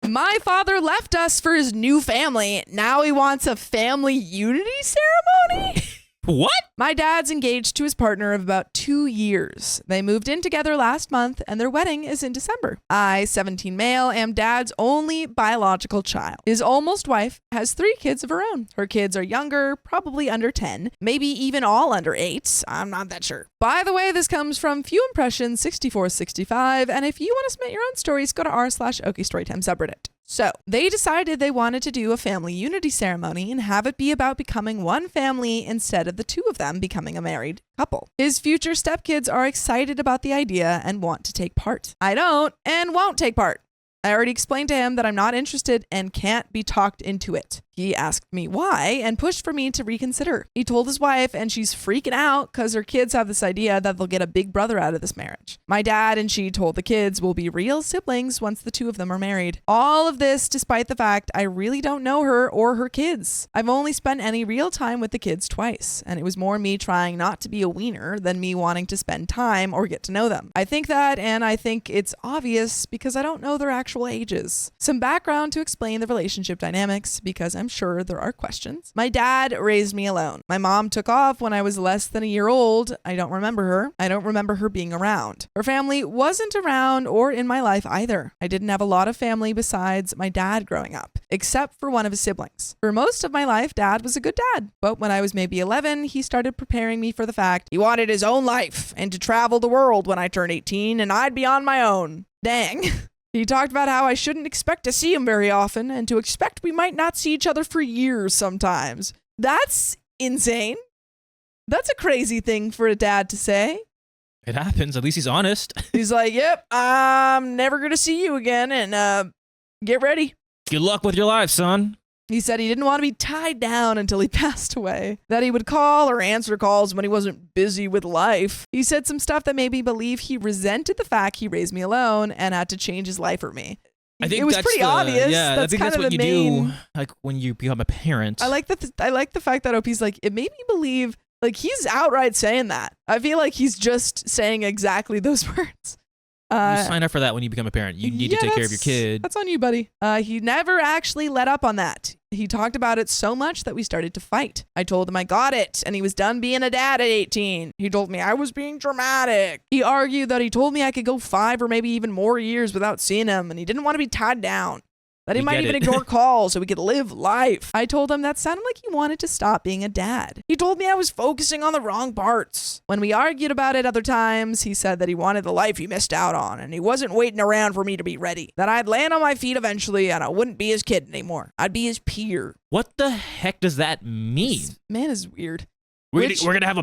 My father left us for his new family. Now he wants a family unity ceremony? What? My dad's engaged to his partner of about 2 years. They moved in together last month and their wedding is in December. I, 17 male, am dad's only biological child. His almost wife has 3 kids of her own. Her kids are younger, probably under 10, maybe even all under 8. I'm not that sure. By the way, this comes from Few Impressions 6465, and if you want to submit your own stories, go to r/OK Storytime subreddit. So they decided they wanted to do a family unity ceremony and have it be about becoming one family instead of the 2 of them becoming a married couple. His future stepkids are excited about the idea and want to take part. I don't and won't take part. I already explained to him that I'm not interested and can't be talked into it. He asked me why and pushed for me to reconsider. He told his wife and she's freaking out because her kids have this idea that they'll get a big brother out of this marriage. My dad and she told the kids we'll be real siblings once the 2 of them are married. All of this despite the fact I really don't know her or her kids. I've only spent any real time with the kids twice, and it was more me trying not to be a wiener than me wanting to spend time or get to know them. I think that, and I think it's obvious because I don't know their actual ages. Some background to explain the relationship dynamics because I'm sure there are questions. My dad raised me alone. My mom took off when I was less than a year old. I don't remember her. I don't remember her being around. Her family wasn't around or in my life either. I didn't have a lot of family besides my dad growing up, except for one of his siblings. For most of my life, dad was a good dad. But when I was maybe 11, he started preparing me for the fact he wanted his own life and to travel the world when I turned 18 and I'd be on my own. Dang. He talked about how I shouldn't expect to see him very often and to expect we might not see each other for years sometimes. That's insane. That's a crazy thing for a dad to say. It happens. At least he's honest. He's like, yep, I'm never going to see you again and get ready. Good luck with your life, son. He said he didn't want to be tied down until he passed away, that he would call or answer calls when he wasn't busy with life. He said some stuff that made me believe he resented the fact he raised me alone and had to change his life for me. I think it was pretty obvious. Yeah, that's I think kind that's of what the you main... do, like when you become a parent. I like the fact that OP's like, it made me believe, like he's outright saying that. I feel like he's just saying exactly those words. You sign up for that when you become a parent. You need to take care of your kid. That's on you, buddy. He never actually let up on that. He talked about it so much that we started to fight. I told him I got it, and he was done being a dad at 18. He told me I was being dramatic. He argued that he told me I could go 5 or maybe even more years without seeing him, and he didn't want to be tied down. That he might even ignore calls so we could live life. I told him that sounded like he wanted to stop being a dad. He told me I was focusing on the wrong parts. When we argued about it other times, he said that he wanted the life he missed out on and he wasn't waiting around for me to be ready. That I'd land on my feet eventually and I wouldn't be his kid anymore. I'd be his peer. What the heck does that mean? This man is weird. We're gonna have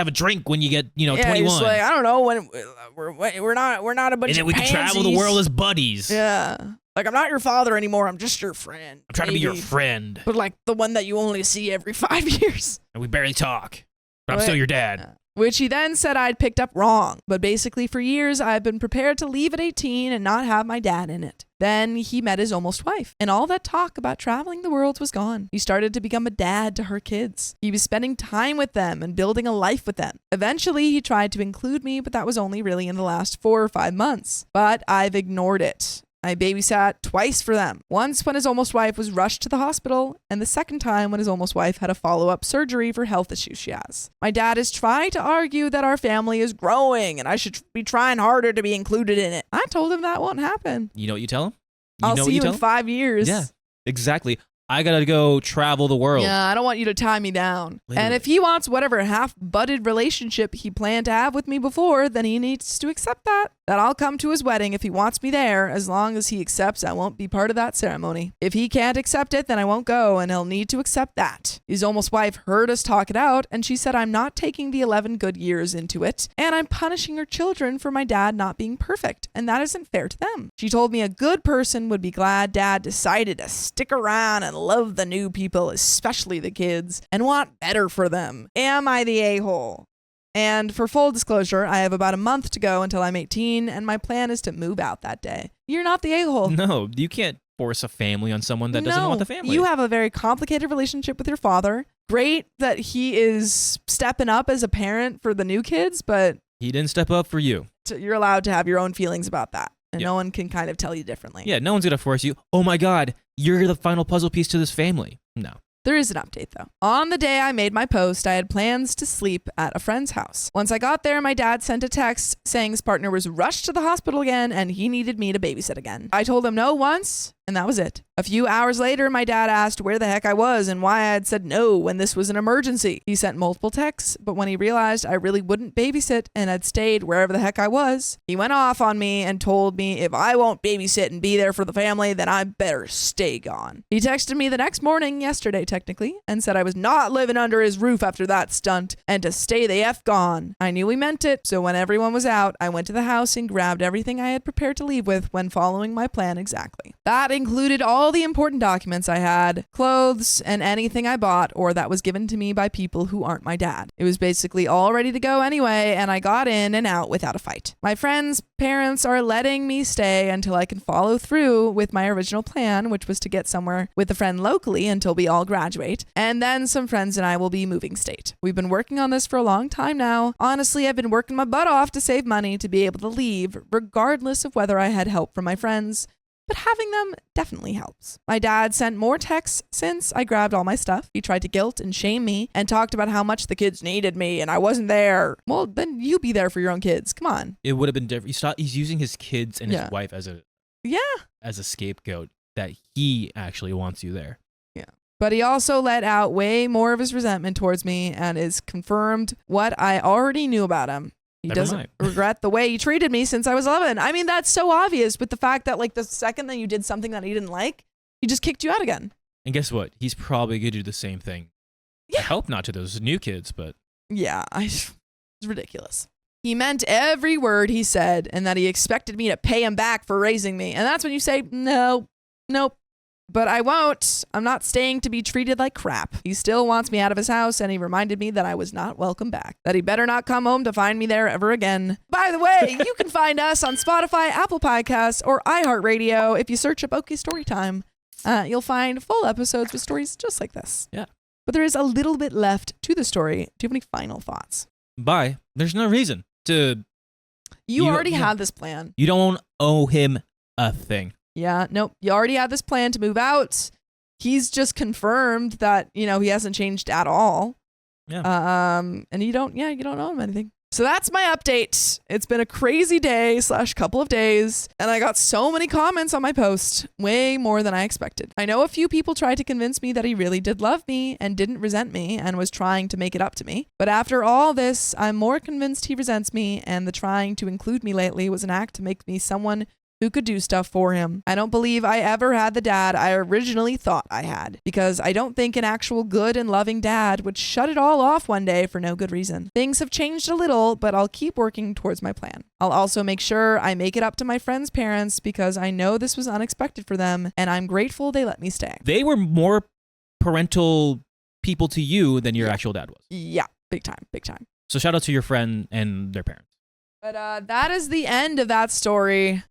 a drink when you get 21. He's like, I don't know, when we're not a bunch of and then we pansies. can travel the world as buddies. Yeah. Like, I'm not your father anymore. I'm just your friend. I'm trying to be your friend. But like the one that you only see every 5 years. And we barely talk. But I'm still your dad. Which he then said I'd picked up wrong. But basically for years, I've been prepared to leave at 18 and not have my dad in it. Then he met his almost wife, and all that talk about traveling the world was gone. He started to become a dad to her kids. He was spending time with them and building a life with them. Eventually, he tried to include me, but that was only really in the last 4 or 5 months. But I've ignored it. I babysat twice for them. Once when his almost wife was rushed to the hospital, and the second time when his almost wife had a follow-up surgery for health issues she has. My dad is trying to argue that our family is growing and I should be trying harder to be included in it. I told him that won't happen. You know what you tell him? I'll see you in 5 years. Yeah, exactly. I gotta go travel the world. Yeah, I don't want you to tie me down. Literally. And if he wants whatever half-butted relationship he planned to have with me before, then he needs to accept that. That I'll come to his wedding if he wants me there, as long as he accepts I won't be part of that ceremony. If he can't accept it, then I won't go, and he'll need to accept that. His almost wife heard us talk it out, and she said I'm not taking the 11 good years into it, and I'm punishing her children for my dad not being perfect, and that isn't fair to them. She told me a good person would be glad dad decided to stick around and love the new people, especially the kids, and want better for them. Am I the a-hole? And for full disclosure, I have about a month to go until I'm 18, and my plan is to move out that day. You're not the a-hole. No, you can't force a family on someone that doesn't want the family. You have a very complicated relationship with your father. Great that he is stepping up as a parent for the new kids, but he didn't step up for you. You're allowed to have your own feelings about that. and no one can kind of tell you differently. Yeah, no one's going to force you. Oh my God, you're the final puzzle piece to this family. No. There is an update, though. On the day I made my post, I had plans to sleep at a friend's house. Once I got there, my dad sent a text saying his partner was rushed to the hospital again and he needed me to babysit again. I told him no once, and that was it. A few hours later, my dad asked where the heck I was and why I had said no when this was an emergency. He sent multiple texts, but when he realized I really wouldn't babysit and had stayed wherever the heck I was, he went off on me and told me if I won't babysit and be there for the family, then I better stay gone. He texted me the next morning, yesterday technically, and said I was not living under his roof after that stunt and to stay the F gone. I knew he meant it, so when everyone was out, I went to the house and grabbed everything I had prepared to leave with when following my plan exactly. That included all the important documents I had, clothes, and anything I bought or that was given to me by people who aren't my dad. It was basically all ready to go anyway, and I got in and out without a fight. My friends' parents are letting me stay until I can follow through with my original plan, which was to get somewhere with a friend locally until we all graduate, and then some friends and I will be moving state. We've been working on this for a long time now. Honestly, I've been working my butt off to save money to be able to leave, regardless of whether I had help from my friends, but having them definitely helps. My dad sent more texts since I grabbed all my stuff. He tried to guilt and shame me and talked about how much the kids needed me and I wasn't there. Well, then you be there for your own kids. Come on. It would have been different. He's using his kids and his wife as a scapegoat that he actually wants you there. Yeah. But he also let out way more of his resentment towards me and is confirmed what I already knew about him. He doesn't regret the way he treated me since I was 11. I mean, that's so obvious, but the fact that like the second that you did something that he didn't like, he just kicked you out again. And guess what? He's probably going to do the same thing. Yeah. I hope not to those new kids, but... Yeah, it's ridiculous. He meant every word he said and that he expected me to pay him back for raising me. And that's when you say, no, nope. But I won't. I'm not staying to be treated like crap. He still wants me out of his house, and he reminded me that I was not welcome back. That he better not come home to find me there ever again. By the way, you can find us on Spotify, Apple Podcasts, or iHeartRadio. If you search up OK Storytime, you'll find full episodes with stories just like this. Yeah. But there is a little bit left to the story. Do you have any final thoughts? Bye. There's no reason to... You already had this plan. You don't owe him a thing. Yeah, nope. You already had this plan to move out. He's just confirmed that, he hasn't changed at all. Yeah. And you don't owe him anything. So that's my update. It's been a crazy day / couple of days, and I got so many comments on my post, way more than I expected. I know a few people tried to convince me that he really did love me and didn't resent me and was trying to make it up to me. But after all this, I'm more convinced he resents me, and the trying to include me lately was an act to make me someone who could do stuff for him. I don't believe I ever had the dad I originally thought I had, because I don't think an actual good and loving dad would shut it all off one day for no good reason. Things have changed a little, but I'll keep working towards my plan. I'll also make sure I make it up to my friends' parents because I know this was unexpected for them, and I'm grateful they let me stay. They were more parental people to you than your actual dad was. Yeah, big time. So shout out to your friend and their parents. But that is the end of that story.